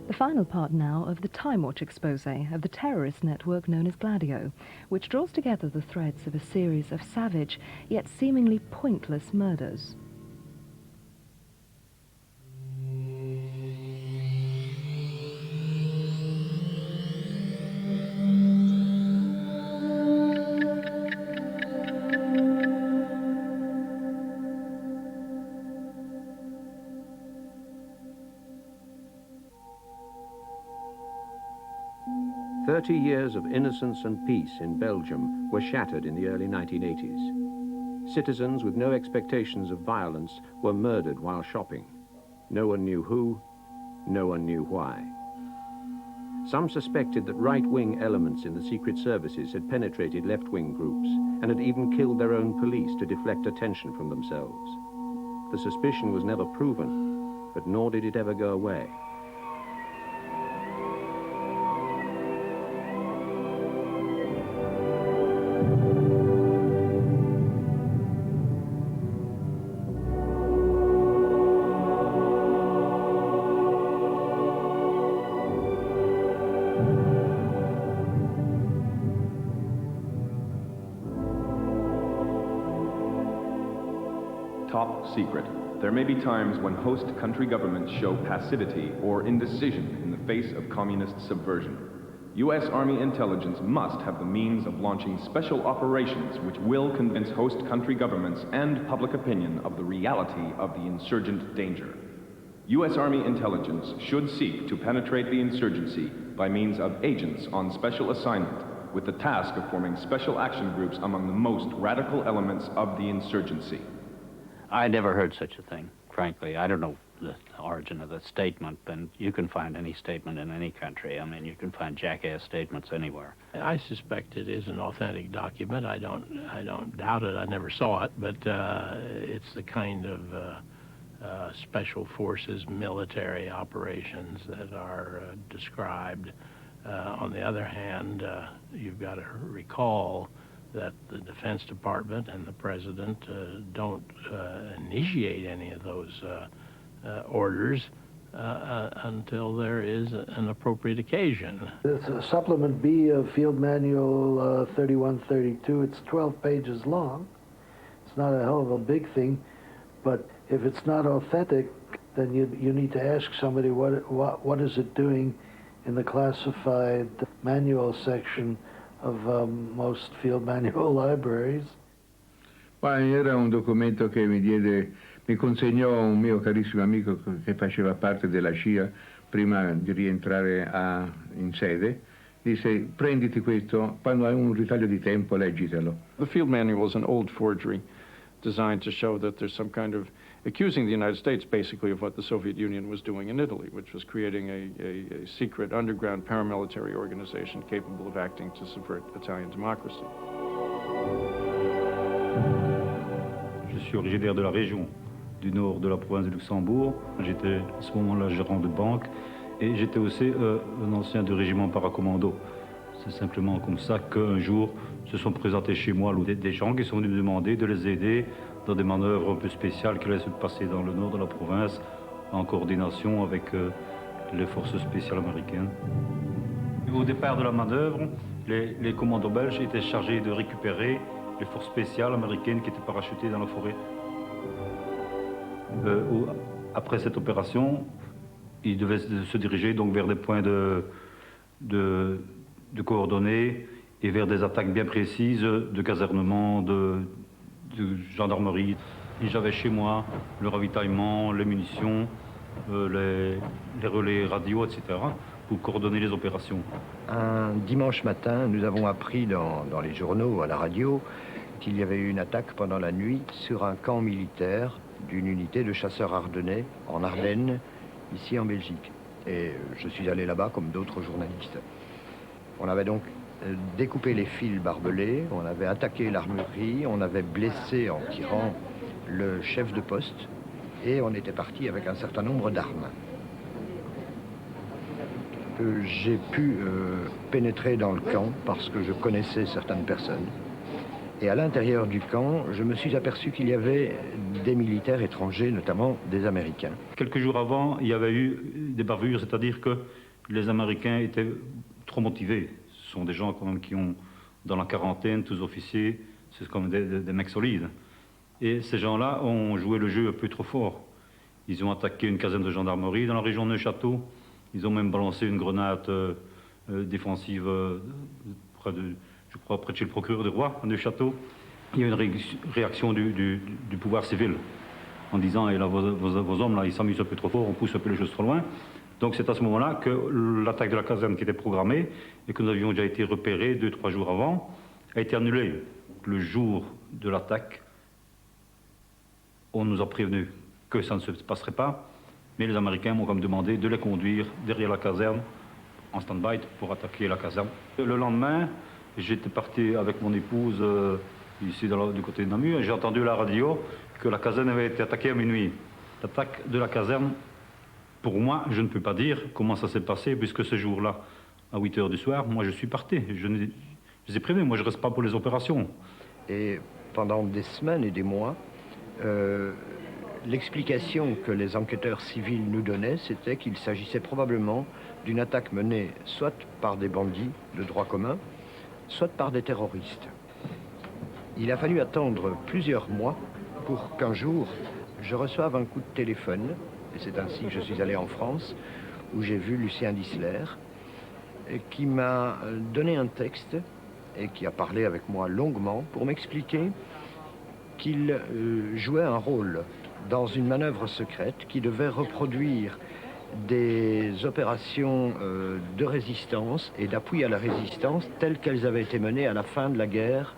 The final part now of the Time Watch expose of the terrorist network known as Gladio, which draws together the threads of a series of savage yet seemingly pointless murders. Years of innocence and peace in Belgium were shattered in the early 1980s. Citizens with no expectations of violence were murdered while shopping. No one knew who, no one knew why. Some suspected that right-wing elements in the secret services had penetrated left-wing groups and had even killed their own police to deflect attention from themselves. The suspicion was never proven, but nor did it ever go away. Top secret. There may be times when host country governments show passivity or indecision in the face of communist subversion. U.S. Army intelligence must have the means of launching special operations which will convince host country governments and public opinion of the reality of the insurgent danger. U.S. Army intelligence should seek to penetrate the insurgency by means of agents on special assignment, with the task of forming special action groups among the most radical elements of the insurgency. I never heard such a thing, frankly. I don't know the origin of the statement, and you can find any statement in any country. I mean, you can find jackass statements anywhere. I suspect it is an authentic document. I don't doubt it. I never saw it, but it's the kind of special forces military operations that are described. On the other hand, you've got to recall that the Defense Department and the President don't initiate any of those orders until there is an appropriate occasion. It's Supplement B of Field Manual 3132. It's 12 pages long. It's not a hell of a big thing, but if it's not authentic, then you need to ask somebody what is it doing in the classified manual section of most field manual libraries. Era un documento che mi consegnò un mio carissimo amico che faceva parte della CIA prima di rientrare in sede. Disse: prenditi questo, quando hai un ritaglio di tempo leggitelo. The field manual is an old forgery designed to show that there's some kind of accusing the United States basically of what the Soviet Union was doing in Italy, which was creating a secret underground paramilitary organization capable of acting to subvert Italian democracy. Je suis originaire de la région du nord de la province de Luxembourg. J'étais à ce moment-là gérant de banque et j'étais aussi un ancien du régiment paracommando. C'est simplement comme ça qu'un jour se sont présentés chez moi des gens qui sont venus me demander de les aider dans des manœuvres un peu spéciales qui allaient se passer dans le nord de la province en coordination avec les forces spéciales américaines. Au départ de la manœuvre, les commandos belges étaient chargés de récupérer les forces spéciales américaines qui étaient parachutées dans la forêt. Après cette opération, ils devaient se diriger donc vers des points de coordonnées et vers des attaques bien précises de casernement, de gendarmerie. Et j'avais chez moi le ravitaillement, les munitions, les relais radio, etc., pour coordonner les opérations. Un dimanche matin, nous avons appris dans les journaux, à la radio, qu'il y avait eu une attaque pendant la nuit sur un camp militaire d'une unité de chasseurs ardennais en Ardennes, ici en Belgique. Et je suis allé là-bas comme d'autres journalistes. On avait donc découpé les fils barbelés, on avait attaqué l'armurerie, on avait blessé en tirant le chef de poste et on était parti avec un certain nombre d'armes. J'ai pu pénétrer dans le camp parce que je connaissais certaines personnes Et à l'intérieur du camp, je me suis aperçu qu'il y avait des militaires étrangers, notamment des Américains. Quelques jours avant, il y avait eu des bavures, c'est-à-dire que les Américains étaient trop motivés. Ce sont des gens quand même qui ont, dans la quarantaine, tous officiers, c'est comme des mecs solides. Et ces gens-là ont joué le jeu un peu trop fort. Ils ont attaqué une caserne de gendarmerie dans la région de Neuchâtel. Ils ont même balancé une grenade défensive près de chez le procureur du roi, à Neuchâtel. Il y a une réaction du pouvoir civil en disant eh là, vos hommes, là, ils s'amusent un peu trop fort, on pousse un peu les choses trop loin. Donc c'est à ce moment-là que l'attaque de la caserne qui était programmée et que nous avions déjà été repérés 2-3 jours avant, a été annulée. Le jour de l'attaque, on nous a prévenu que ça ne se passerait pas, mais les Américains m'ont comme demandé de les conduire derrière la caserne, en stand-by, pour attaquer la caserne. Le lendemain, j'étais parti avec mon épouse ici du côté de Namur et j'ai entendu à la radio que la caserne avait été attaquée à minuit. L'attaque de la caserne, pour moi, je ne peux pas dire comment ça s'est passé, puisque ce jour-là, à 8 h du soir, moi je suis parti. Je les ai prévenus, moi je ne reste pas pour les opérations. Et pendant des semaines et des mois, l'explication que les enquêteurs civils nous donnaient, c'était qu'il s'agissait probablement d'une attaque menée soit par des bandits de droit commun, soit par des terroristes. Il a fallu attendre plusieurs mois pour qu'un jour, je reçoive un coup de téléphone, et c'est ainsi que je suis allé en France, où j'ai vu Lucien Dissler, qui m'a donné un texte et qui a parlé avec moi longuement pour m'expliquer qu'il jouait un rôle dans une manœuvre secrète qui devait reproduire des opérations de résistance et d'appui à la résistance telles qu'elles avaient été menées à la fin de la guerre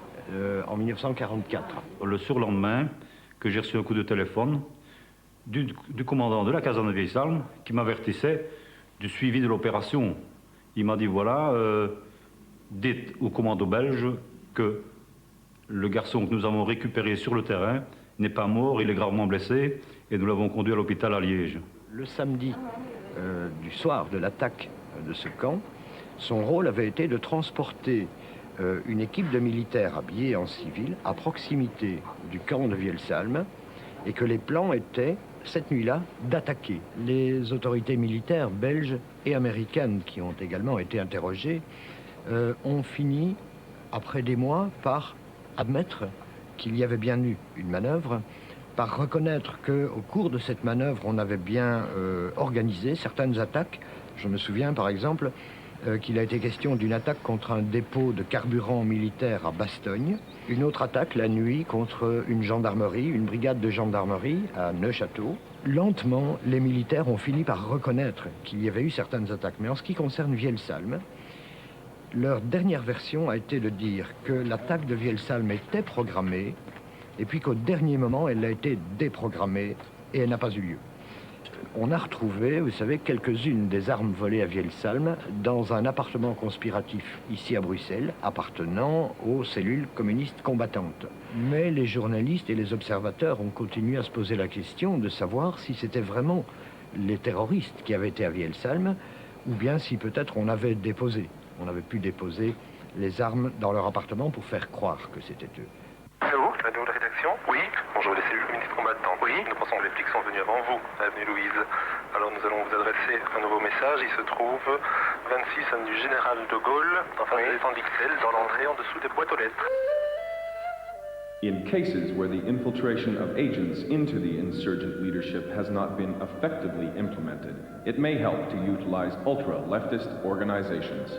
en 1944. Le surlendemain, que j'ai reçu un coup de téléphone du commandant de la caserne de Vieille-Salme qui m'avertissait du suivi de l'opération. Il m'a dit voilà, dites au commando belge que le garçon que nous avons récupéré sur le terrain n'est pas mort, il est gravement blessé et nous l'avons conduit à l'hôpital à Liège. Le samedi du soir de l'attaque de ce camp, son rôle avait été de transporter une équipe de militaires habillés en civil à proximité du camp de Vieille-Salme et que les plans étaient, cette nuit-là, d'attaquer. Les autorités militaires belges et américaines qui ont également été interrogées ont fini, après des mois, par admettre qu'il y avait bien eu une manœuvre, par reconnaître qu'au cours de cette manœuvre, on avait bien organisé certaines attaques. Je me souviens, par exemple, qu'il a été question d'une attaque contre un dépôt de carburant militaire à Bastogne, une autre attaque la nuit contre une gendarmerie, une brigade de gendarmerie à Neuchâtel. Lentement, les militaires ont fini par reconnaître qu'il y avait eu certaines attaques. Mais en ce qui concerne Vieille-Salme, leur dernière version a été de dire que l'attaque de Vieille-Salme était programmée et puis qu'au dernier moment, elle a été déprogrammée et elle n'a pas eu lieu. On a retrouvé, vous savez, quelques-unes des armes volées à Vieille-Salme dans un appartement conspiratif ici à Bruxelles, appartenant aux cellules communistes combattantes. Mais les journalistes et les observateurs ont continué à se poser la question de savoir si c'était vraiment les terroristes qui avaient été à Vieille-Salme ou bien si peut-être on avait pu déposer les armes dans leur appartement pour faire croire que c'était eux. Allô, la nouvelle rédaction? Oui. Bonjour, les cellules communistes combattantes. Oui. Nous pensons que les flics sont venus avant vous, avenue Louise. Alors nous allons vous adresser un nouveau message. Il se trouve 26 avenue Général de Gaulle, en face de l'étang d'Ixelles, dans l'entrée en dessous des boîtes aux lettres. In cases where the infiltration of agents into the insurgent leadership has not been effectively implemented, it may help to utilize ultra-leftist organizations.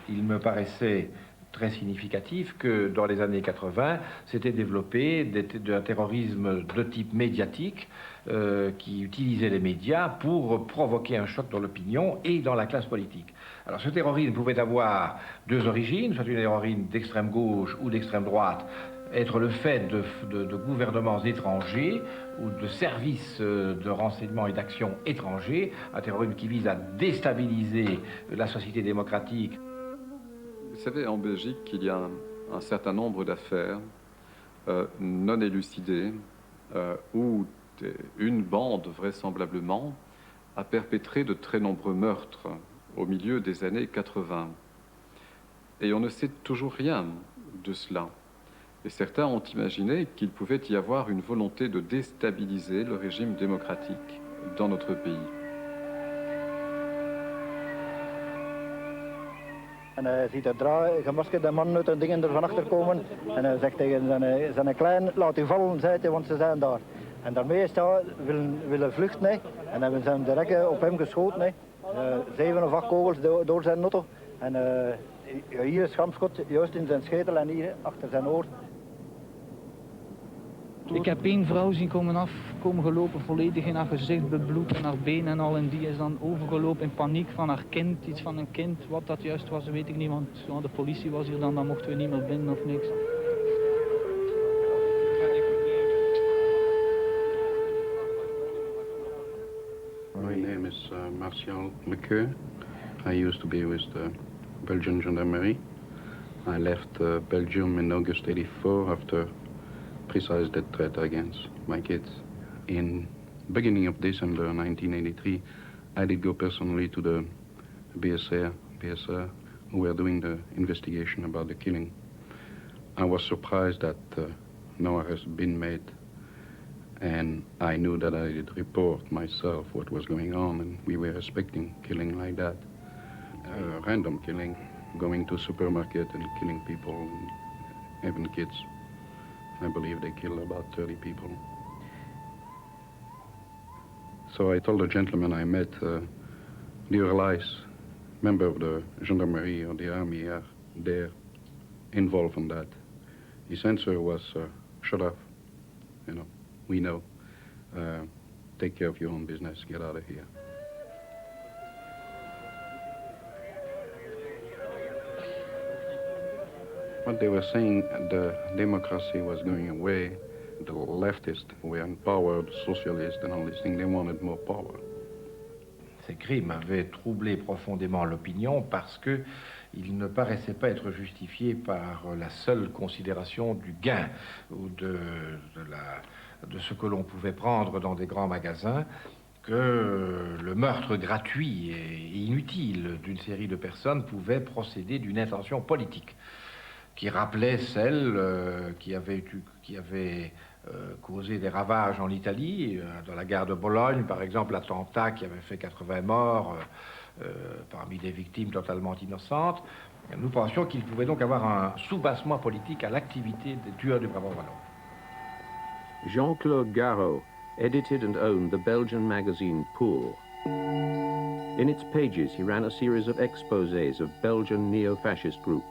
Il me paraissait très significatif que dans les années 80, s'était développé un terrorisme de type médiatique qui utilisait les médias pour provoquer un choc dans l'opinion et dans la classe politique. Alors ce terrorisme pouvait avoir deux origines, soit une terrorisme d'extrême gauche ou d'extrême droite, être le fait de gouvernements étrangers ou de services de renseignement et d'action étrangers, un terrorisme qui vise à déstabiliser la société démocratique. Vous savez, en Belgique, il y a un certain nombre d'affaires non élucidées où une bande, vraisemblablement, a perpétré de très nombreux meurtres au milieu des années 80. Et on ne sait toujours rien de cela. Et certains ont imaginé qu'il pouvait y avoir une volonté de déstabiliser le régime démocratique dans notre pays. En hij ziet er gemaskerde mannen uit en dingen er van achter komen. En hij zegt tegen zijn klein, laat u vallen, zei hij, want ze zijn daar. En daarmee is hij willen vluchten. Hè. En hebben ze direct op hem geschoten. Hè. 7 of 8 kogels door zijn auto. En hier is schampschot, juist in zijn schetel en hier achter zijn oor. Ik heb één vrouw zien komen gelopen, volledig in haar gezicht bebloed en haar benen en al. En die is dan overgelopen in paniek van haar kind, iets van een kind. Wat dat juist was, weet ik niet, want de politie was hier dan mochten we niet meer binnen of niks. My name is Martial McCeux. I used to be with the Belgian Gendarmerie. I left Belgium in August '84 after precise death threat against my kids. In beginning of December 1983, I did go personally to the BSR, who were doing the investigation about the killing. I was surprised that no arrest had been made, and I knew that I did report myself what was going on, and we were expecting killing like that. Random killing, going to supermarket and killing people, and even kids. I believe they killed about 30 people. So I told the gentleman I met, Lior Lice, member of the Gendarmerie or the army, are there involved in that. His answer was, shut up, you know, we know. Take care of your own business, get out of here. What they were saying, the democracy was going away, the leftists were in power, the socialists and all these things, they wanted more power. Ces crimes avaient troublé profondément l'opinion parce qu'ils ne paraissaient pas être justifiés par la seule considération du gain ou de ce que l'on pouvait prendre dans des grands magasins, que le meurtre gratuit et inutile d'une série de personnes pouvait procéder d'une intention politique qui rappelait celle qui avait causé des ravages en Italie, dans la guerre de Bologne, par exemple, l'attentat qui avait fait 80 morts parmi des victimes totalement innocentes. Nous pensions qu'il pouvait donc avoir un soubassement politique à l'activité des tueurs du Brabant wallon. Jean-Claude Garot edited and owned the Belgian magazine Pour. In its pages, he ran a series of exposés of Belgian neo-fascist groups.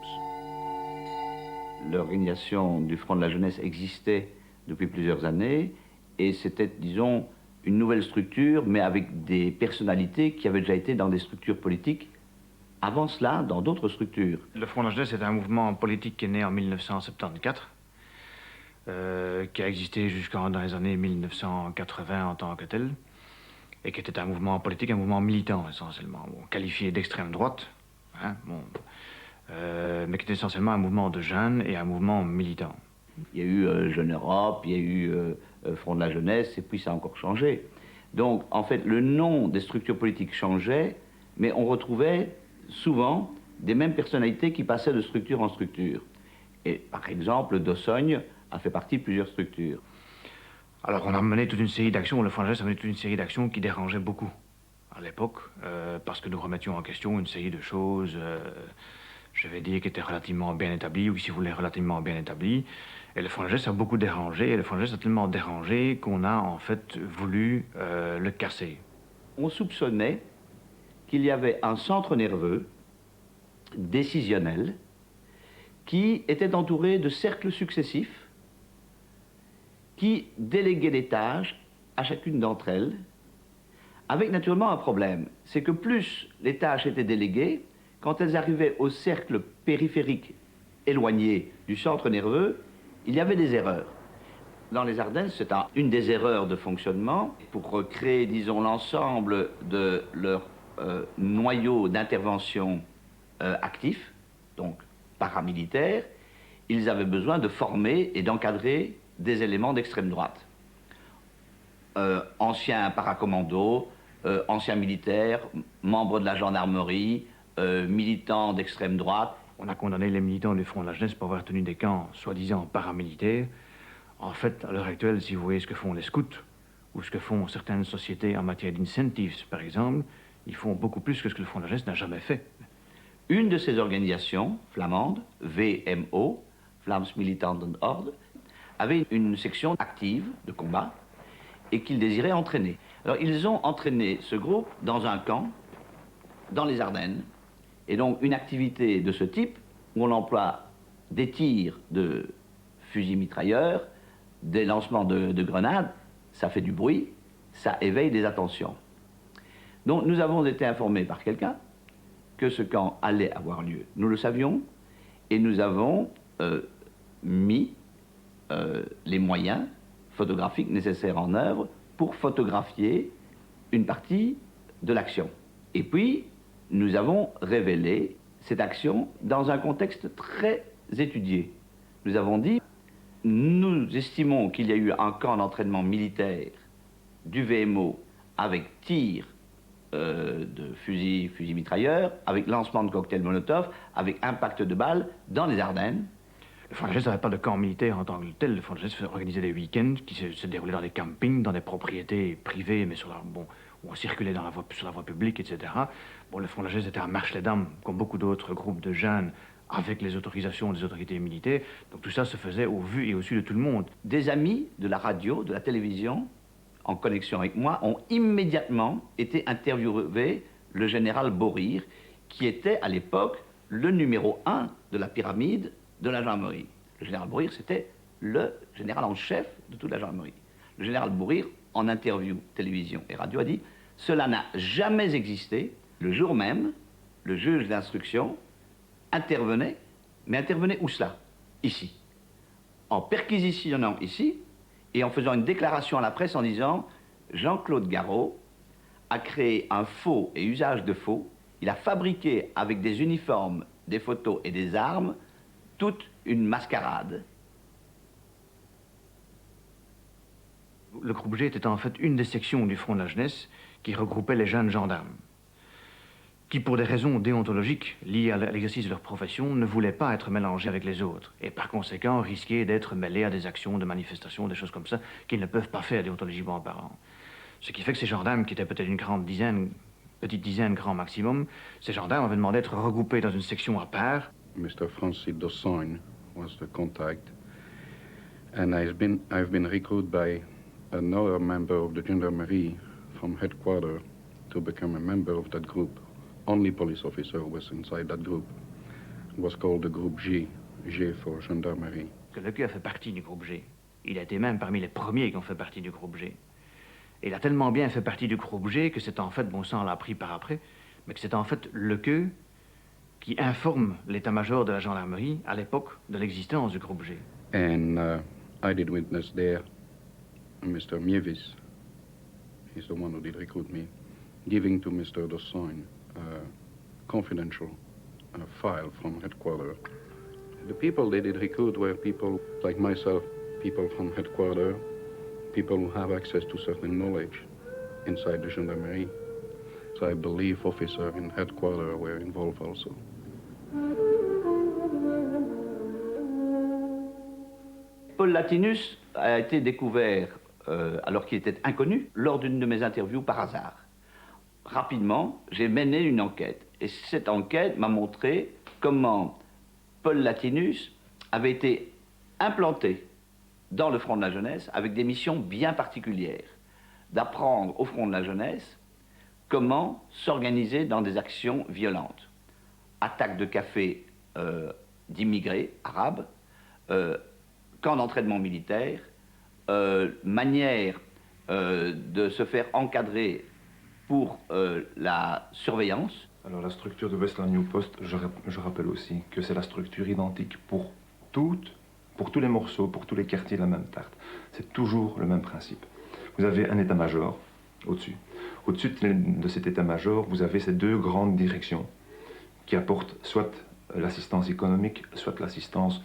L'organisation du Front de la Jeunesse existait depuis plusieurs années et c'était, disons, une nouvelle structure, mais avec des personnalités qui avaient déjà été dans des structures politiques avant cela, dans d'autres structures. Le Front de la Jeunesse est un mouvement politique qui est né en 1974, qui a existé jusqu'en dans les années 1980 en tant que tel, et qui était un mouvement politique, un mouvement militant essentiellement, qualifié d'extrême droite, hein, mais qui était essentiellement un mouvement de jeunes et un mouvement militant. Il y a eu Jeune Europe, il y a eu Front de la Jeunesse, et puis ça a encore changé. Donc, en fait, le nom des structures politiques changeait, mais on retrouvait souvent des mêmes personnalités qui passaient de structure en structure. Et par exemple, Dossogne a fait partie de plusieurs structures. Alors, on a mené toute une série d'actions, le Front de la Jeunesse a mené toute une série d'actions qui dérangeaient beaucoup à l'époque, parce que nous remettions en question une série de choses, je vais dire, qui étaient relativement bien établies, ou si vous voulez, relativement bien établies. Et le Front de la Jeunesse a beaucoup dérangé, et le Front de la Jeunesse a tellement dérangé qu'on a en fait voulu le casser. On soupçonnait qu'il y avait un centre nerveux décisionnel qui était entouré de cercles successifs qui déléguaient des tâches à chacune d'entre elles, avec naturellement un problème. C'est que plus les tâches étaient déléguées, quand elles arrivaient au cercle périphérique éloigné du centre nerveux, il y avait des erreurs. Dans les Ardennes, c'est une des erreurs de fonctionnement. Pour recréer, disons, l'ensemble de leur noyau d'intervention actif, donc paramilitaire, ils avaient besoin de former et d'encadrer des éléments d'extrême droite. Anciens paracommandos, anciens militaires, membres de la gendarmerie, militants d'extrême droite. On a condamné les militants du Front de la Jeunesse pour avoir tenu des camps soi-disant paramilitaires. En fait, à l'heure actuelle, si vous voyez ce que font les scouts, ou ce que font certaines sociétés en matière d'incentives, par exemple, ils font beaucoup plus que ce que le Front de la Jeunesse n'a jamais fait. Une de ces organisations flamandes, VMO, Vlaams Militanten Orde, avait une section active de combat et qu'ils désiraient entraîner. Alors ils ont entraîné ce groupe dans un camp, dans les Ardennes, et donc une activité de ce type où on emploie des tirs de fusils mitrailleurs, des lancements de grenades, ça fait du bruit, ça éveille des attentions. Donc nous avons été informés par quelqu'un que ce camp allait avoir lieu. Nous le savions et nous avons mis les moyens photographiques nécessaires en œuvre pour photographier une partie de l'action. Et puis, nous avons révélé cette action dans un contexte très étudié. Nous avons dit, nous estimons qu'il y a eu un camp d'entraînement militaire du VMO avec tir de fusils mitrailleurs, avec lancement de cocktails Molotov, avec impact de balles dans les Ardennes. Le Front de la Jeunesse n'avait pas de camp militaire en tant que tel. Le Front de la Jeunesse organisait des week-ends qui se déroulaient dans des campings, dans des propriétés privées, mais où on circulait sur la voie publique, etc. Bon, le Front de la Jeunesse était à Marche-les-Dames, comme beaucoup d'autres groupes de jeunes, avec les autorisations des autorités militaires. Donc tout ça se faisait au vu et au su de tout le monde. Des amis de la radio, de la télévision, en connexion avec moi, ont immédiatement été interviewés le général Borir, qui était à l'époque le numéro 1 de la pyramide de la gendarmerie. Le général Borir, c'était le général en chef de toute la gendarmerie. Le général Borir, en interview télévision et radio, a dit « Cela n'a jamais existé. » Le jour même, le juge d'instruction intervenait, mais intervenait où cela? Ici. En perquisitionnant ici, et en faisant une déclaration à la presse en disant « Jean-Claude Garot a créé un faux et usage de faux. Il a fabriqué avec des uniformes, des photos et des armes toute une mascarade. » Le groupe G était en fait une des sections du Front de la Jeunesse qui regroupait les jeunes gendarmes, qui pour des raisons déontologiques liées à l'exercice de leur profession ne voulaient pas être mélangés avec les autres et par conséquent risquaient d'être mêlés à des actions de manifestations, des choses comme ça qu'ils ne peuvent pas faire déontologiquement parlant. Ce qui fait que ces gendarmes, qui étaient peut-être une petite dizaine grand maximum, ces gendarmes avaient demandé d'être regroupés dans une section à part. Mr. Francis Dossogne was the contact, and I've been recruited by another member of the gendarmerie from headquarters to become a member of that group. Only police officer was inside that group. It was called the Group G, G for gendarmerie. Le Q a fait partie du groupe G. Il a été même parmi les premiers qui ont fait partie du groupe G. Et il a tellement bien fait partie du groupe G que c'est en fait, bon ça on l'a appris par après, mais que c'est en fait le Q qui informe l'état-major de la gendarmerie à l'époque de l'existence du groupe G. And I did witness there Mr. Mievis, he's the one who did recruit me, giving to Mr. Dossogne confidential file from headquarters. The people they did recruit were people like myself, people from headquarters, people who have access to certain knowledge inside the gendarmerie. So I believe officers in headquarters were involved also. Paul Latinus a été découvert, alors qu'il était inconnu, lors d'une de mes interviews par hasard. Rapidement, j'ai mené une enquête. Et cette enquête m'a montré comment Paul Latinus avait été implanté dans le Front de la Jeunesse avec des missions bien particulières. D'apprendre au Front de la Jeunesse comment s'organiser dans des actions violentes. Attaque de café d'immigrés arabes, camp d'entraînement militaire, manière de se faire encadrer pour la surveillance. Alors la structure de Westland New Post, je rappelle aussi que c'est la structure identique pour tous les morceaux, pour tous les quartiers de la même tarte. C'est toujours le même principe. Vous avez un état-major au-dessus. Au-dessus de cet état-major, vous avez ces deux grandes directions qui apportent soit l'assistance économique, soit l'assistance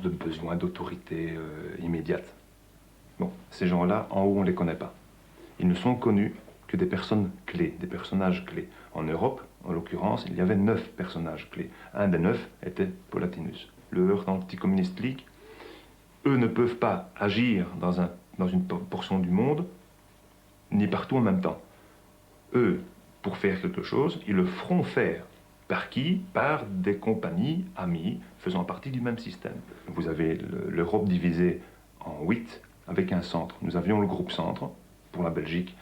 de besoin, d'autorité immédiate. Bon, ces gens-là, en haut, on ne les connaît pas. Ils ne sont connus que des personnes clés, des personnages clés. En Europe, en l'occurrence, il y avait 9 personnages clés. Un des 9 était Paul Latinus. Le Earth Anti-Communist League, eux ne peuvent pas agir dans une portion du monde, ni partout en même temps. Eux, pour faire quelque chose, ils le feront faire. Par qui? Par des compagnies amies faisant partie du même système. Vous avez l'Europe divisée en 8 avec un centre. Nous avions le groupe centre pour la Belgique,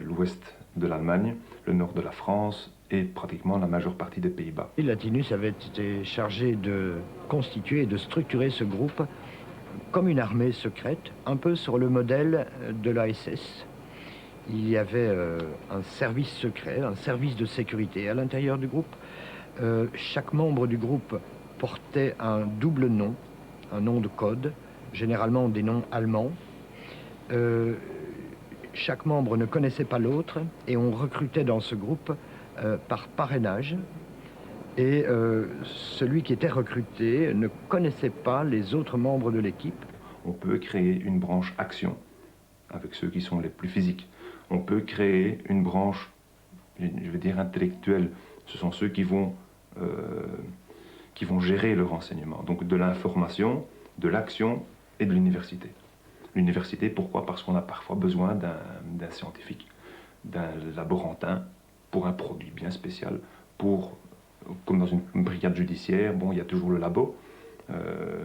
l'ouest de l'Allemagne, le nord de la France et pratiquement la majeure partie des Pays-Bas. Latinus avait été chargé de constituer et de structurer ce groupe comme une armée secrète, un peu sur le modèle de l'ASS. Il y avait un service secret, un service de sécurité à l'intérieur du groupe. Chaque membre du groupe portait un double nom, un nom de code, généralement des noms allemands. Chaque membre ne connaissait pas l'autre et on recrutait dans ce groupe par parrainage. Et celui qui était recruté ne connaissait pas les autres membres de l'équipe. On peut créer une branche action avec ceux qui sont les plus physiques. On peut créer une branche, je vais dire intellectuelle. Ce sont ceux qui vont gérer le renseignement. Donc de l'information, de l'action et de l'université. L'université, pourquoi? Parce qu'on a parfois besoin d'un scientifique, d'un laborantin pour un produit bien spécial, comme dans une brigade judiciaire, bon, il y a toujours le labo.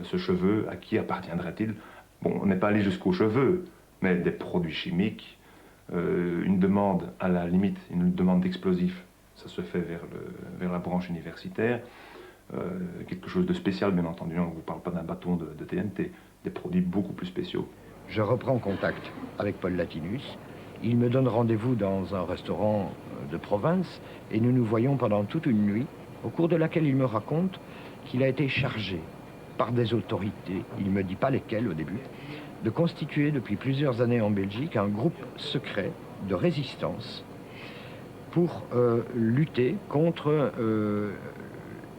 Ce cheveu, à qui appartiendrait-il? Bon, on n'est pas allé jusqu'aux cheveux, mais des produits chimiques, une demande à la limite, une demande d'explosifs, ça se fait vers la branche universitaire. Quelque chose de spécial, bien entendu, on ne vous parle pas d'un bâton de TNT, des produits beaucoup plus spéciaux. Je reprends contact avec Paul Latinus. Il me donne rendez-vous dans un restaurant de province et nous nous voyons pendant toute une nuit, au cours de laquelle il me raconte qu'il a été chargé par des autorités, il ne me dit pas lesquelles au début, de constituer depuis plusieurs années en Belgique un groupe secret de résistance pour lutter contre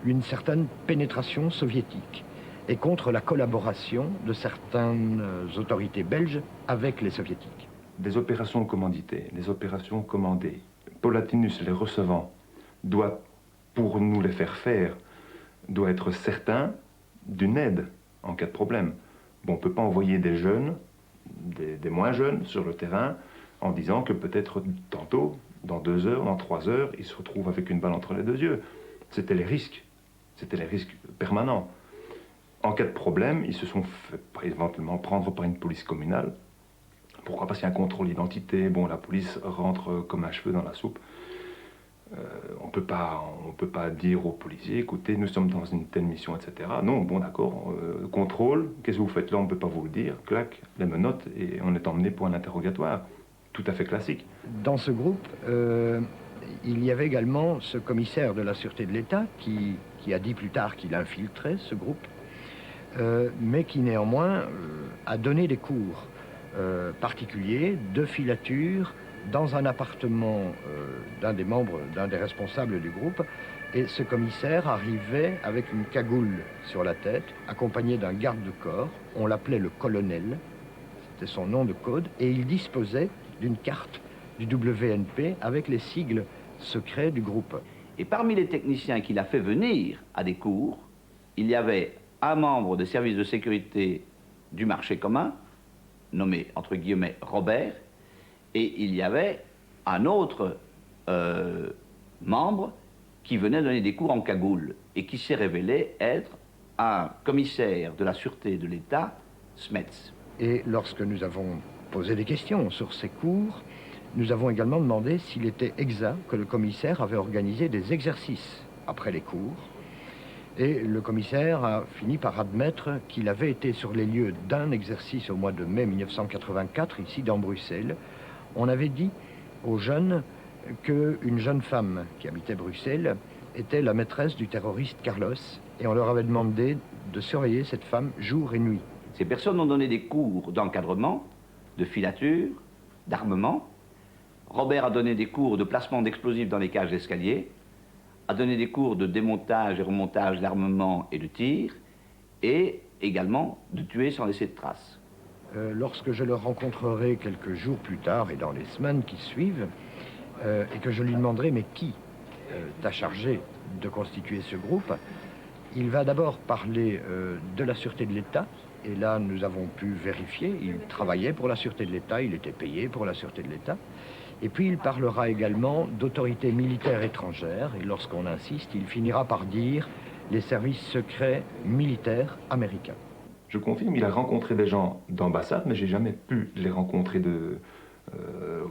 une certaine pénétration soviétique et contre la collaboration de certaines autorités belges avec les soviétiques. Des opérations commanditées, des opérations commandées. Paul Latinus, les recevant, doit, pour nous les faire faire, doit être certain d'une aide en cas de problème. Bon, on ne peut pas envoyer des jeunes, des moins jeunes, sur le terrain en disant que peut-être tantôt, dans 2 heures, dans 3 heures, ils se retrouvent avec une balle entre les 2 yeux. C'était les risques permanents. En cas de problème, ils se sont fait éventuellement prendre par une police communale. Pourquoi? Parce qu'il y a un contrôle d'identité. Bon, la police rentre comme un cheveu dans la soupe. On peut pas dire aux policiers, écoutez, nous sommes dans une telle mission, etc. Non, bon, d'accord, contrôle, qu'est-ce que vous faites là? On ne peut pas vous le dire. Clac, les menottes, et on est emmené pour un interrogatoire. Tout à fait classique. Dans ce groupe, il y avait également ce commissaire de la Sûreté de l'État qui a dit plus tard qu'il infiltrait ce groupe, mais qui néanmoins a donné des cours particuliers de filature dans un appartement d'un des responsables du groupe. Et ce commissaire arrivait avec une cagoule sur la tête, accompagné d'un garde de corps. On l'appelait le colonel, c'était son nom de code, et il disposait d'une carte du WNP avec les sigles secrets du groupe. Et parmi les techniciens qu'il a fait venir à des cours, il y avait un membre des services de sécurité du marché commun, nommé entre guillemets Robert, et il y avait un autre membre qui venait donner des cours en cagoule et qui s'est révélé être un commissaire de la Sûreté de l'État, Smets. Et lorsque nous avons posé des questions sur ces cours, nous avons également demandé s'il était exact que le commissaire avait organisé des exercices après les cours. Et le commissaire a fini par admettre qu'il avait été sur les lieux d'un exercice au mois de mai 1984, ici dans Bruxelles. On avait dit aux jeunes qu'une jeune femme qui habitait Bruxelles était la maîtresse du terroriste Carlos, et on leur avait demandé de surveiller cette femme jour et nuit. Ces personnes ont donné des cours d'encadrement, de filature, d'armement. Robert a donné des cours de placement d'explosifs dans les cages d'escalier, a donné des cours de démontage et remontage d'armement et de tir, et également de tuer sans laisser de traces. lorsque je le rencontrerai quelques jours plus tard et dans les semaines qui suivent, et que je lui demanderai, mais qui t'a chargé de constituer ce groupe? Il va d'abord parler de la sûreté de l'État, et là nous avons pu vérifier, il travaillait pour la sûreté de l'État, il était payé pour la sûreté de l'État, et puis il parlera également d'autorités militaires étrangères, et lorsqu'on insiste, il finira par dire les services secrets militaires américains. Je confirme, il a rencontré des gens d'ambassade, mais j'ai jamais pu les rencontrer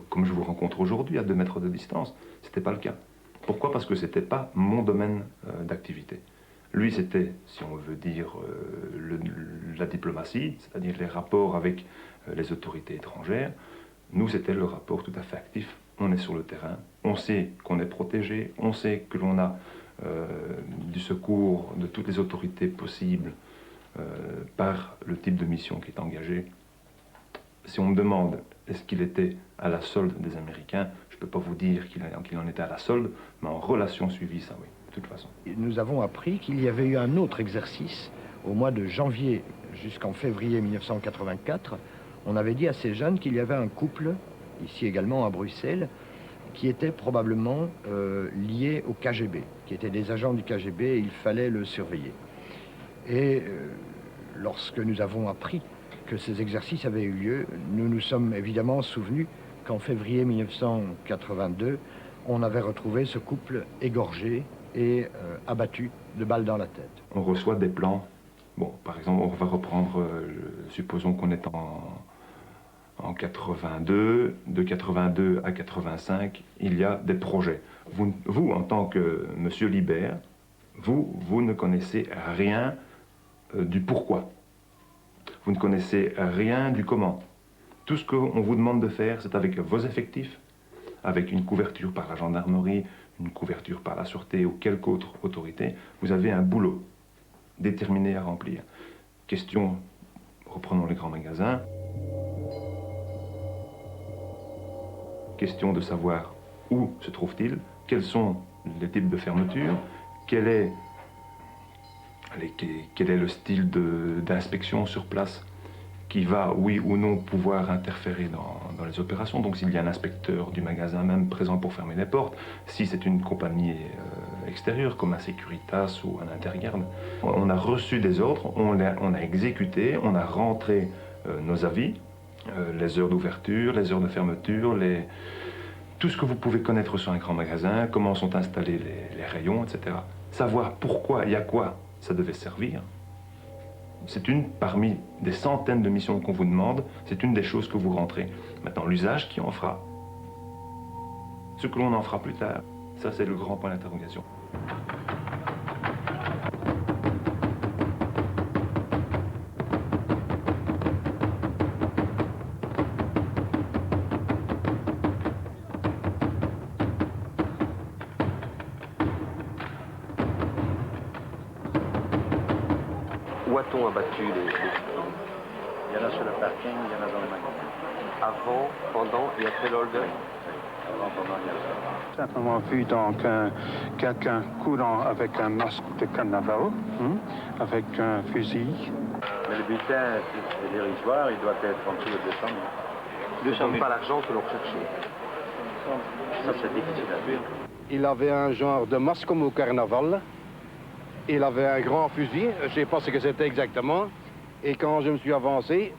comme je vous rencontre aujourd'hui, à 2 mètres de distance. C'était pas le cas. Pourquoi? Parce que c'était pas mon domaine d'activité. Lui, c'était, si on veut dire, la diplomatie, c'est-à-dire les rapports avec les autorités étrangères. Nous, c'était le rapport tout à fait actif. On est sur le terrain, on sait qu'on est protégé, on sait que l'on a du secours de toutes les autorités possibles par le type de mission qui est engagé. Si on me demande est-ce qu'il était à la solde des Américains, je ne peux pas vous dire qu'il en était à la solde, mais en relation suivie, ça oui, de toute façon. Nous avons appris qu'il y avait eu un autre exercice au mois de janvier jusqu'en février 1984. On avait dit à ces jeunes qu'il y avait un couple, ici également à Bruxelles, qui était probablement lié au KGB, qui étaient des agents du KGB et il fallait le surveiller. Et lorsque nous avons appris que ces exercices avaient eu lieu, nous nous sommes évidemment souvenus qu'en février 1982, on avait retrouvé ce couple égorgé et abattu de balles dans la tête. On reçoit des plans. Bon, par exemple, on va reprendre, supposons qu'on est en 82, de 82 à 85, il y a des projets. Vous en tant que monsieur Libert, vous ne connaissez rien du pourquoi. Vous ne connaissez rien du comment. Tout ce qu'on vous demande de faire, c'est avec vos effectifs, avec une couverture par la gendarmerie, une couverture par la sûreté ou quelque autre autorité. Vous avez un boulot déterminé à remplir. Question, reprenons les grands magasins. Question de savoir où se trouve-t-il, quels sont les types de fermeture, quel est le style d'inspection sur place qui va, oui ou non, pouvoir interférer dans les opérations. Donc s'il y a un inspecteur du magasin même présent pour fermer les portes, si c'est une compagnie extérieure comme un Securitas ou un Intergarde, on a reçu des ordres, on a exécuté, on a rentré nos avis, les heures d'ouverture, les heures de fermeture, tout ce que vous pouvez connaître sur un grand magasin, comment sont installés les rayons, etc. Savoir pourquoi et à quoi ça devait servir, c'est une parmi des centaines de missions qu'on vous demande, c'est une des choses que vous rentrez. Maintenant, l'usage qui en fera, ce que l'on en fera plus tard, ça c'est le grand point d'interrogation. Où a-t-on abattu les victimes? Il y en a sur le parking, il y en a dans le magasin. Avant, pendant et après l'Holder? Avant, pendant, il y a ça. Simplement vu donc quelqu'un courant avec un masque de carnaval, avec un fusil. Mais le butin, c'est dérisoire, il doit être en dessous de 200 000. 200 000. Pas l'argent que l'on recherchait. Ça, c'est difficile à dire. Il avait un genre de masque comme au carnaval. Il avait un grand fusil, je ne sais pas ce que c'était exactement. Et quand je me suis avancé,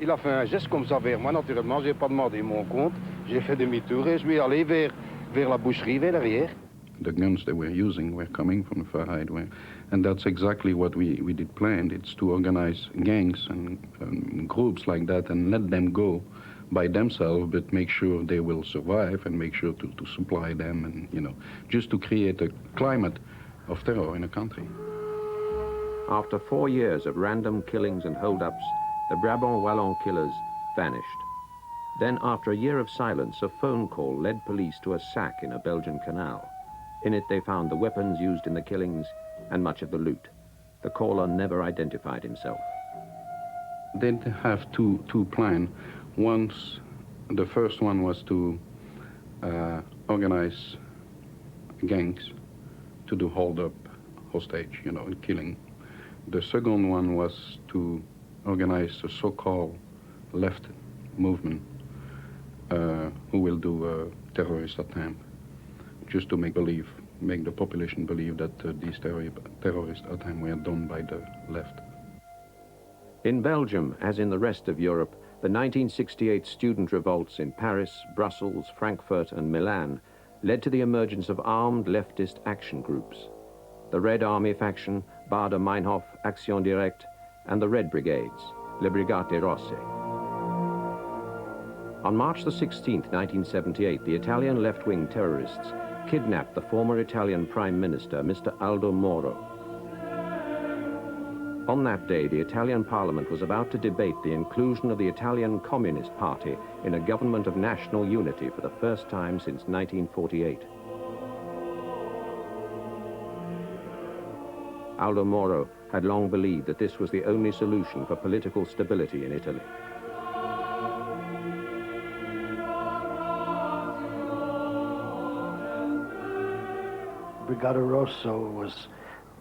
il a fait un geste comme ça vers moi. Naturellement, je n'ai pas demandé mon compte. J'ai fait demi-tour et je suis allé vers la boucherie, vers l'arrière. The guns they were using were coming from the Fahrenheit way. And that's exactly what we did plan. It's to organize gangs and groups like that and let them go by themselves, but make sure they will survive and make sure to supply them and, you know, just to create a climate of terror in a country. After 4 years of random killings and hold-ups, the Brabant Wallon killers vanished. Then, after a year of silence, a phone call led police to a sack in a Belgian canal. In it, they found the weapons used in the killings and much of the loot. The caller never identified himself. They have two plans. The first one was to organize gangs to do hold-up, hostage, you know, and killing. The second one was to organize a so-called left movement who will do a terrorist attempt, just to make the population believe that these terrorist attempts were done by the left. In Belgium, as in the rest of Europe, the 1968 student revolts in Paris, Brussels, Frankfurt and Milan led to the emergence of armed leftist action groups. The Red Army faction, Baader-Meinhof, Action Directe, and the Red Brigades, Le Brigate Rosse. On March the 16th, 1978, the Italian left-wing terrorists kidnapped the former Italian Prime Minister, Mr. Aldo Moro. On that day, the Italian Parliament was about to debate the inclusion of the Italian Communist Party in a government of national unity for the first time since 1948. Aldo Moro had long believed that this was the only solution for political stability in Italy. Brigata Rosso was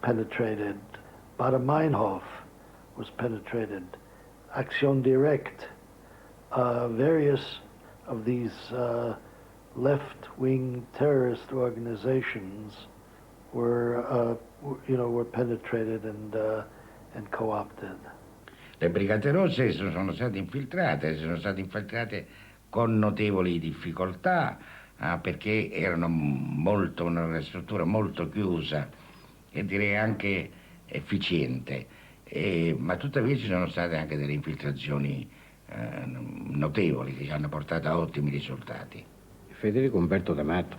penetrated. Baader-Meinhof was penetrated. Action Directe. Various of these left-wing terrorist organizations were penetrated and co-opted. Le Brigate Rosse sono state infiltrate con notevoli difficoltà perché erano una struttura molto chiusa e direi anche efficiente, ma tuttavia ci sono state anche delle infiltrazioni notevoli che ci hanno portato a ottimi risultati. Federico Umberto D'Amato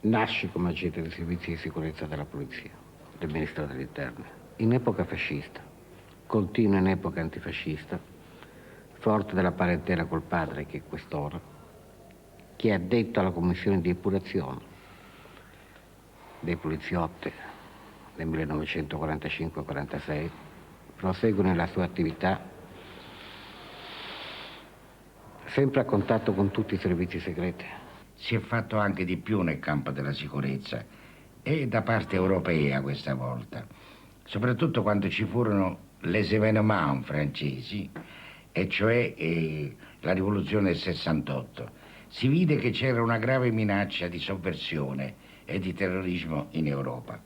nasce come agente dei servizi di sicurezza della polizia, del Ministero dell'Interno, in epoca fascista, continua in epoca antifascista, forte della parentela col padre che è quest'ora, che è addetto alla commissione di epurazione dei poliziotti nel 1945-46, prosegue nella sua attività sempre a contatto con tutti i servizi segreti. Si è fatto anche di più nel campo della sicurezza e da parte europea questa volta, soprattutto quando ci furono les événements francesi, e cioè la rivoluzione del 68. Si vide che c'era una grave minaccia di sovversione e di terrorismo in Europa.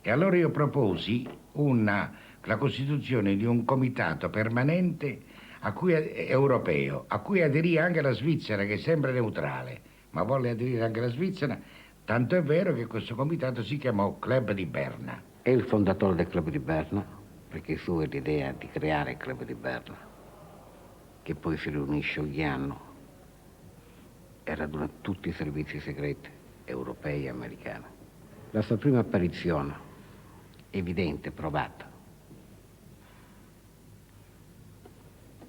E allora io proposi la costituzione di un comitato permanente europeo, a cui aderì anche la Svizzera, che sembra neutrale, ma volle aderire anche la Svizzera, tanto è vero che questo comitato si chiamò Club di Berna. È il fondatore del Club di Berna, perché su è l'idea di creare il Club di Berna, che poi si riunisce ogni anno e raduna tutti i servizi segreti europei e americani. La sua prima apparizione, evidente, provata,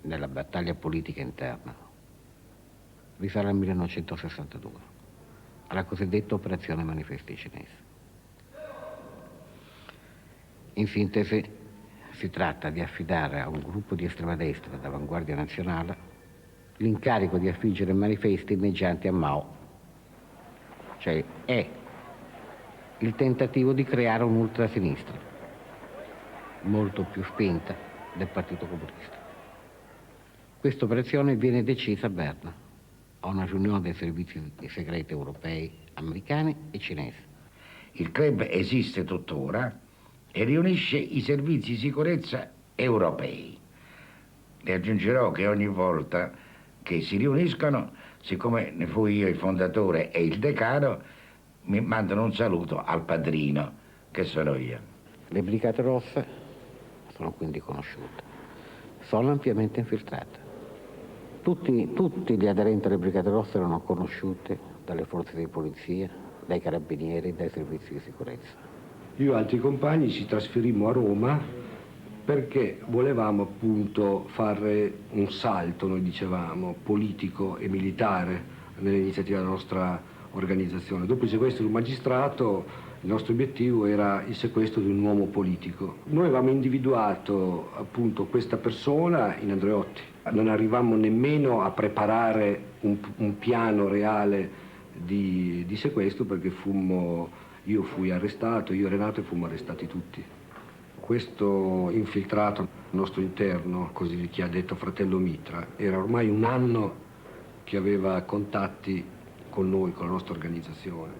nella battaglia politica interna, risale al 1962, alla cosiddetta operazione manifesti cinese. In sintesi, si tratta di affidare a un gruppo di estrema destra d'avanguardia nazionale l'incarico di affiggere manifesti inneggianti a Mao. Cioè è il tentativo di creare un'ultrasinistra molto più spinta del Partito Comunista. Questa operazione viene decisa a Berna, a una riunione dei servizi segreti europei, americani e cinesi. Il club esiste tuttora e riunisce i servizi di sicurezza europei. Le aggiungerò che ogni volta che si riuniscono, siccome ne fui io il fondatore e il decano, mi mandano un saluto al padrino, che sono io. Le Brigate Rosse sono quindi conosciute, sono ampiamente infiltrate. Tutti gli aderenti alle Brigate Rosse erano conosciuti dalle forze di polizia, dai carabinieri, dai servizi di sicurezza. Io e altri compagni ci trasferimmo a Roma perché volevamo appunto fare un salto, noi dicevamo, politico e militare nell'iniziativa della nostra organizzazione. Dopo il sequestro di un magistrato, il nostro obiettivo era il sequestro di un uomo politico. Noi avevamo individuato appunto questa persona in Andreotti. Non arrivammo nemmeno a preparare un piano reale di sequestro perché io fui arrestato, io e Renato, e fummo arrestati tutti. Questo infiltrato al nostro interno, così chi ha detto fratello Mitra, era ormai un anno che aveva contatti con noi, con la nostra organizzazione.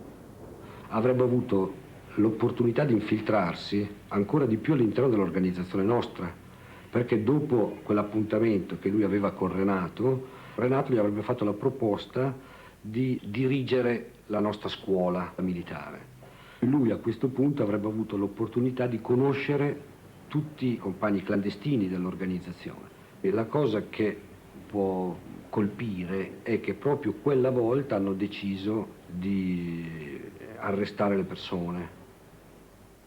Avrebbe avuto l'opportunità di infiltrarsi ancora di più all'interno dell'organizzazione nostra, perché dopo quell'appuntamento che lui aveva con Renato, Renato gli avrebbe fatto la proposta di dirigere la nostra scuola militare. Lui a questo punto avrebbe avuto l'opportunità di conoscere tutti i compagni clandestini dell'organizzazione. E la cosa che può colpire è che proprio quella volta hanno deciso di arrestare le persone.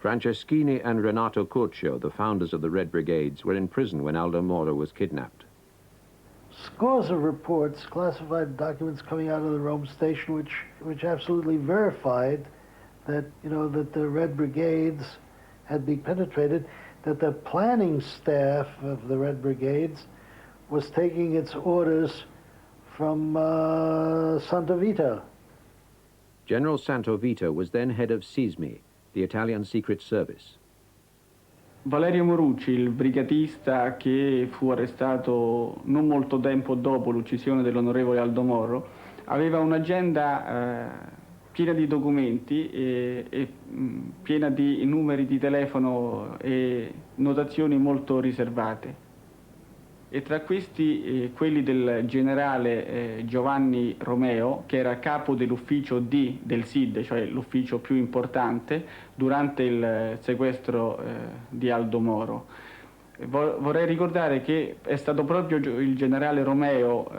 Franceschini and Renato Curcio, the founders of the Red Brigades, were in prison when Aldo Moro was kidnapped. Scores of reports, classified documents coming out of the Rome station which absolutely verified that, that the Red Brigades had been penetrated, that the planning staff of the Red Brigades was taking its orders from Santovita. General Santovita was then head of SISMI, the Italian Secret Service. Valerio Morucci, il brigatista che fu arrestato non molto tempo dopo l'uccisione dell'onorevole Aldo Moro, aveva un'agenda piena di documenti e piena di numeri di telefono e notazioni molto riservate. E tra questi quelli del generale Giovanni Romeo, che era capo dell'ufficio D del SID, cioè l'ufficio più importante, durante il sequestro di Aldo Moro. Vorrei ricordare che è stato proprio il generale Romeo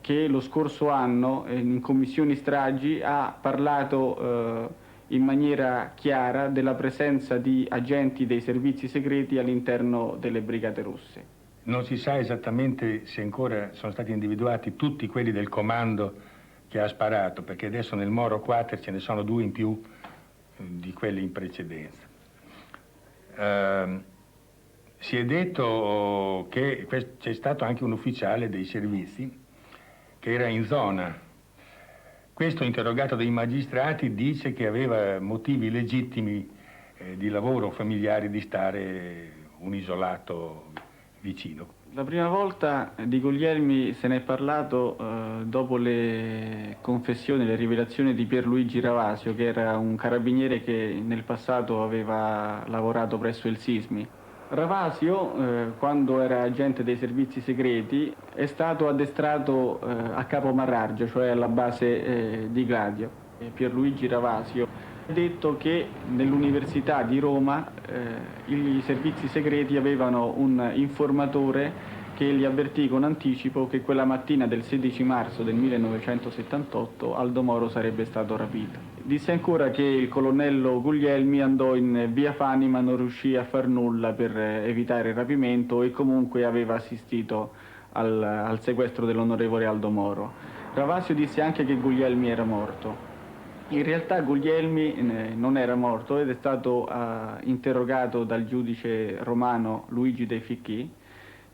che lo scorso anno in commissioni stragi ha parlato in maniera chiara della presenza di agenti dei servizi segreti all'interno delle brigate russe. Non si sa esattamente se ancora sono stati individuati tutti quelli del comando che ha sparato, perché adesso nel Moro Quater ce ne sono 2 in più di quelli in precedenza. Si è detto che c'è stato anche un ufficiale dei servizi che era in zona. Questo, interrogato dai magistrati, dice che aveva motivi legittimi di lavoro familiari di stare un isolato vicino. La prima volta di Guglielmi se ne è parlato dopo le confessioni, le rivelazioni di Pierluigi Ravasio, che era un carabiniere che nel passato aveva lavorato presso il SISMI. Ravasio, quando era agente dei servizi segreti, è stato addestrato a Capo Marraggio, cioè alla base di Gladio. Pierluigi Ravasio ha detto che nell'Università di Roma i servizi segreti avevano un informatore che gli avvertì con anticipo che quella mattina del 16 marzo del 1978 Aldo Moro sarebbe stato rapito. Disse ancora che il colonnello Guglielmi andò in via Fani ma non riuscì a far nulla per evitare il rapimento e comunque aveva assistito al sequestro dell'onorevole Aldo Moro. Ravasio disse anche che Guglielmi era morto. In realtà Guglielmi non era morto ed è stato interrogato dal giudice romano Luigi De Ficchi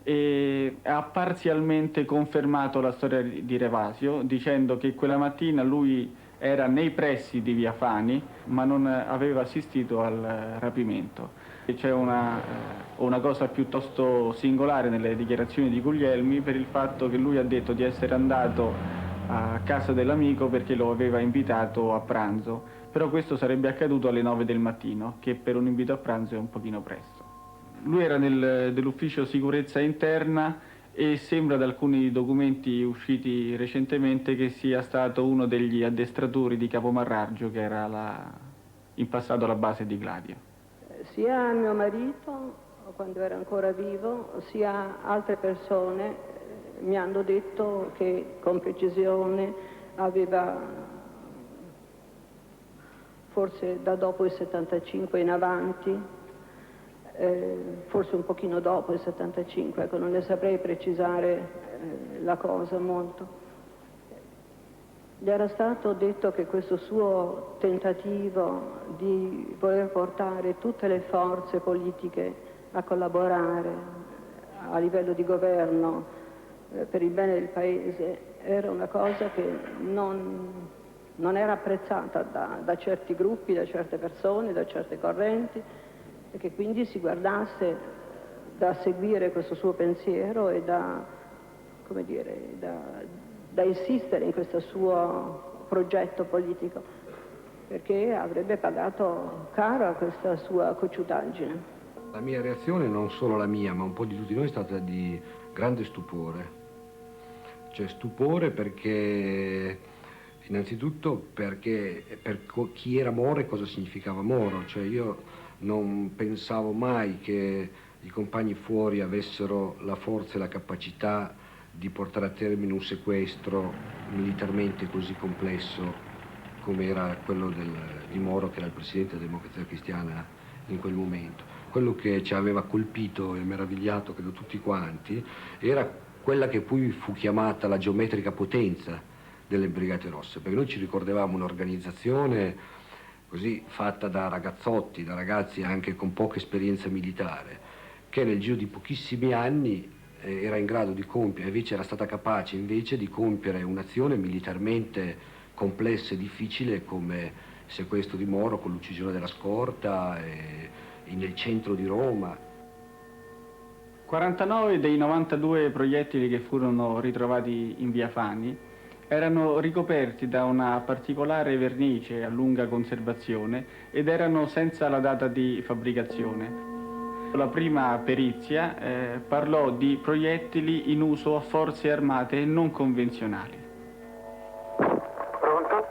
e ha parzialmente confermato la storia di Ravasio, dicendo che quella mattina lui era nei pressi di via Fani ma non aveva assistito al rapimento. C'è una cosa piuttosto singolare nelle dichiarazioni di Guglielmi per il fatto che lui ha detto di essere andato a casa dell'amico perché lo aveva invitato a pranzo, però questo sarebbe accaduto alle 9 del mattino, che per un invito a pranzo è un pochino presto. Lui era dell'ufficio sicurezza interna e sembra da alcuni documenti usciti recentemente che sia stato uno degli addestratori di Capo Marraggio, che era in passato la base di Gladio. Sia mio marito, quando era ancora vivo, sia altre persone mi hanno detto che con precisione aveva, forse da dopo il 75 in avanti, forse un pochino dopo il 75, ecco, non ne saprei precisare la cosa molto. Gli era stato detto che questo suo tentativo di voler portare tutte le forze politiche a collaborare a livello di governo per il bene del paese era una cosa che non era apprezzata da certi gruppi, da certe persone, da certe correnti, e che quindi si guardasse da seguire questo suo pensiero e da, come dire, da insistere in questo suo progetto politico, perché avrebbe pagato caro questa sua cocciutaggine. La mia reazione, non solo la mia, ma un po' di tutti noi, è stata di grande stupore. Cioè stupore perché, innanzitutto perché per chi era Moro e cosa significava Moro. Cioè io non pensavo mai che i compagni fuori avessero la forza e la capacità di portare a termine un sequestro militarmente così complesso come era quello di Moro, che era il presidente della Democrazia Cristiana in quel momento. Quello che ci aveva colpito e meravigliato, credo tutti quanti, era quella che poi fu chiamata la geometrica potenza delle Brigate Rosse, perché noi ci ricordavamo un'organizzazione così fatta da ragazzotti, da ragazzi anche con poca esperienza militare, che nel giro di pochissimi anni era in grado di compiere, invece era stata capace invece di compiere un'azione militarmente complessa e difficile come il sequestro di Moro con l'uccisione della scorta nel centro di Roma. 49 dei 92 proiettili che furono ritrovati in via Fani erano ricoperti da una particolare vernice a lunga conservazione ed erano senza la data di fabbricazione. La prima perizia parlò di proiettili in uso a forze armate non convenzionali. Pronto?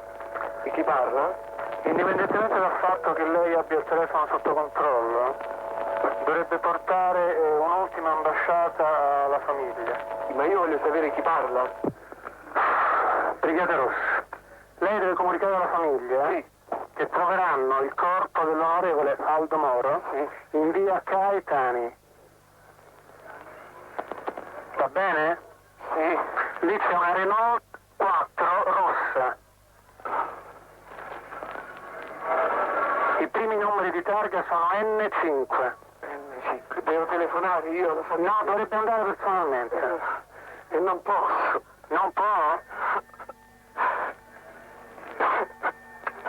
E chi parla? Indipendentemente dal fatto che lei abbia il telefono sotto controllo, dovrebbe portare un'ultima ambasciata alla famiglia. Ma io voglio sapere chi parla. Brigate Rosse, lei deve comunicare alla famiglia che troveranno il corpo dell'onorevole Aldo Moro in via Caetani. Va bene? Sì. Lì c'è una Renault 4 rossa. I primi numeri di targa sono N5. N5. Devo telefonare io alla famiglia? No, dovrebbe andare personalmente. E non posso. Non può?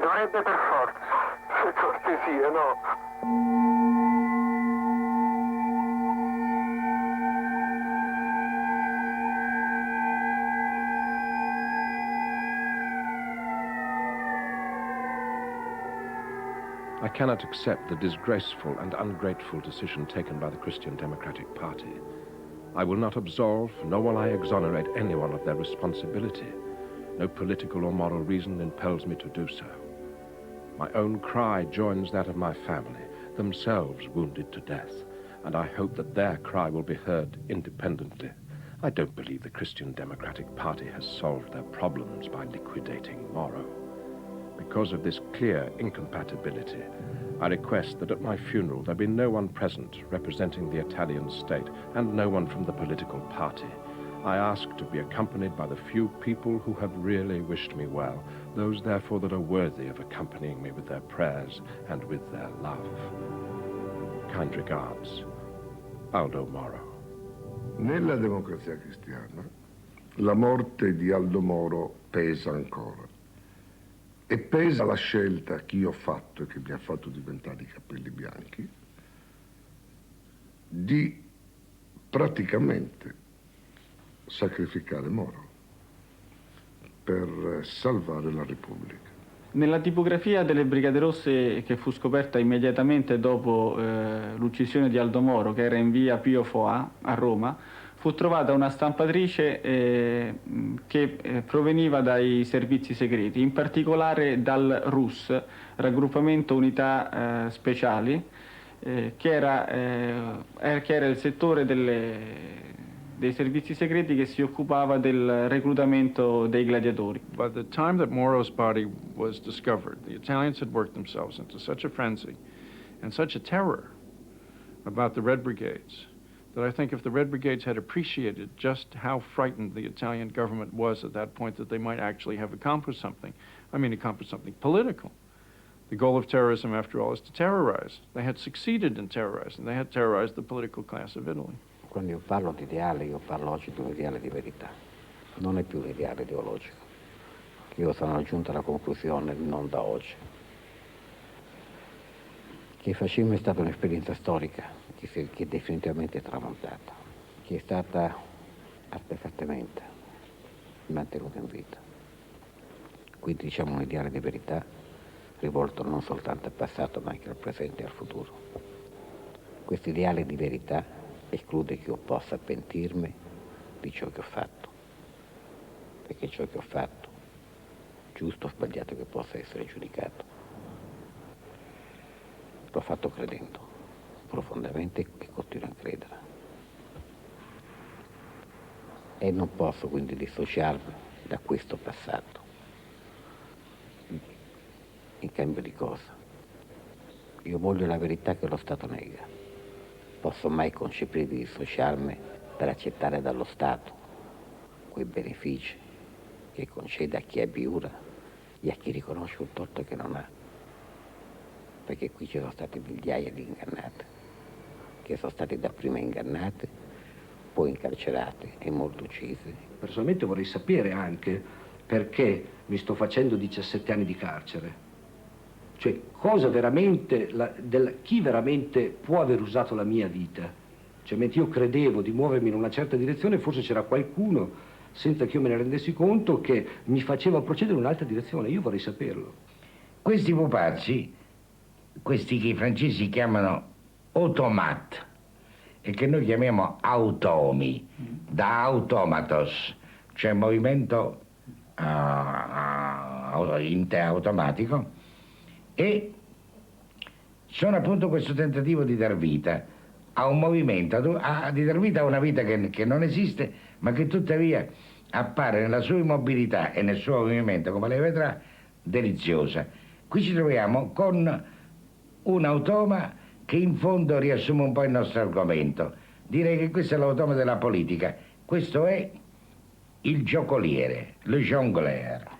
Dovrebbe per forza. Per cortesia, no. I cannot accept the disgraceful and ungrateful decision taken by the Christian Democratic Party. I will not absolve, nor will I exonerate anyone of their responsibility. No political or moral reason impels me to do so. My own cry joins that of my family, themselves wounded to death, and I hope that their cry will be heard independently. I don't believe the Christian Democratic Party has solved their problems by liquidating Moro. Because of this clear incompatibility, I request that at my funeral there be no one present representing the Italian state and no one from the political party. I ask to be accompanied by the few people who have really wished me well, those therefore that are worthy of accompanying me with their prayers and with their love. Kind regards, Aldo Moro. Nella Democrazia Cristiana la morte di Aldo Moro pesa ancora. E pesa la scelta che io ho fatto e che mi ha fatto diventare i capelli bianchi di praticamente sacrificare Moro per salvare la Repubblica. Nella tipografia delle Brigate Rosse, che fu scoperta immediatamente dopo l'uccisione di Aldo Moro, che era in via Pio Foà a Roma, fu trovata una stampatrice che proveniva dai servizi segreti, in particolare dal RUS, Raggruppamento Unità Speciali, che era il settore dei servizi segreti che si occupava del reclutamento dei gladiatori. By the time that Moro's body was discovered, the Italians had worked themselves into such a frenzy and such a terror about the Red Brigades that I think if the Red Brigades had appreciated just how frightened the Italian government was at that point, that they might actually have accomplished something. I mean, accomplished something political. The goal of terrorism, after all, is to terrorize. They had succeeded in terrorizing. They had terrorized the political class of Italy. Quando io parlo di ideale, io parlo oggi di un ideale di verità. Non è più un ideale ideologico. Io sono giunto alla conclusione non da oggi. che il fascismo è stata un'esperienza storica che è definitivamente tramontata, che è stata artefattamente mantenuta in vita. Quindi diciamo un ideale di verità rivolto non soltanto al passato ma anche al presente e al futuro. Questo ideale di verità esclude che io possa pentirmi di ciò che ho fatto, perché ciò che ho fatto, giusto o sbagliato che possa essere giudicato, l'ho fatto credendo profondamente e continuo a credere. E non posso quindi dissociarmi da questo passato. In cambio di cosa? Io voglio la verità che lo Stato nega. Posso mai concepire di dissociarmi per accettare dallo Stato quei benefici che concede a chi abiura e a chi riconosce un torto che non ha. Perché qui ci sono stati migliaia di ingannati, che sono stati dapprima ingannati, poi incarcerati e molti uccisi. Personalmente vorrei sapere anche perché mi sto facendo 17 anni di carcere. Cioè, cosa veramente, chi veramente può aver usato la mia vita? Cioè, mentre io credevo di muovermi in una certa direzione, forse c'era qualcuno, senza che io me ne rendessi conto, che mi faceva procedere in un'altra direzione. Io vorrei saperlo. Questi pupazzi, questi che i francesi chiamano automat e che noi chiamiamo automi, da automatos, cioè movimento automatico, e sono appunto questo tentativo di dar vita a un movimento, di dar vita a una vita che non esiste, ma che tuttavia appare nella sua immobilità e nel suo movimento, come lei vedrà, deliziosa. Qui ci troviamo con un automa che in fondo riassume un po' il nostro argomento. Direi che questo è l'automa della politica, questo è il giocoliere, le jongleur.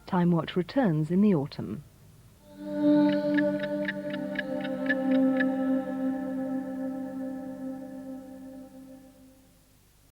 Time Watch returns in the autumn.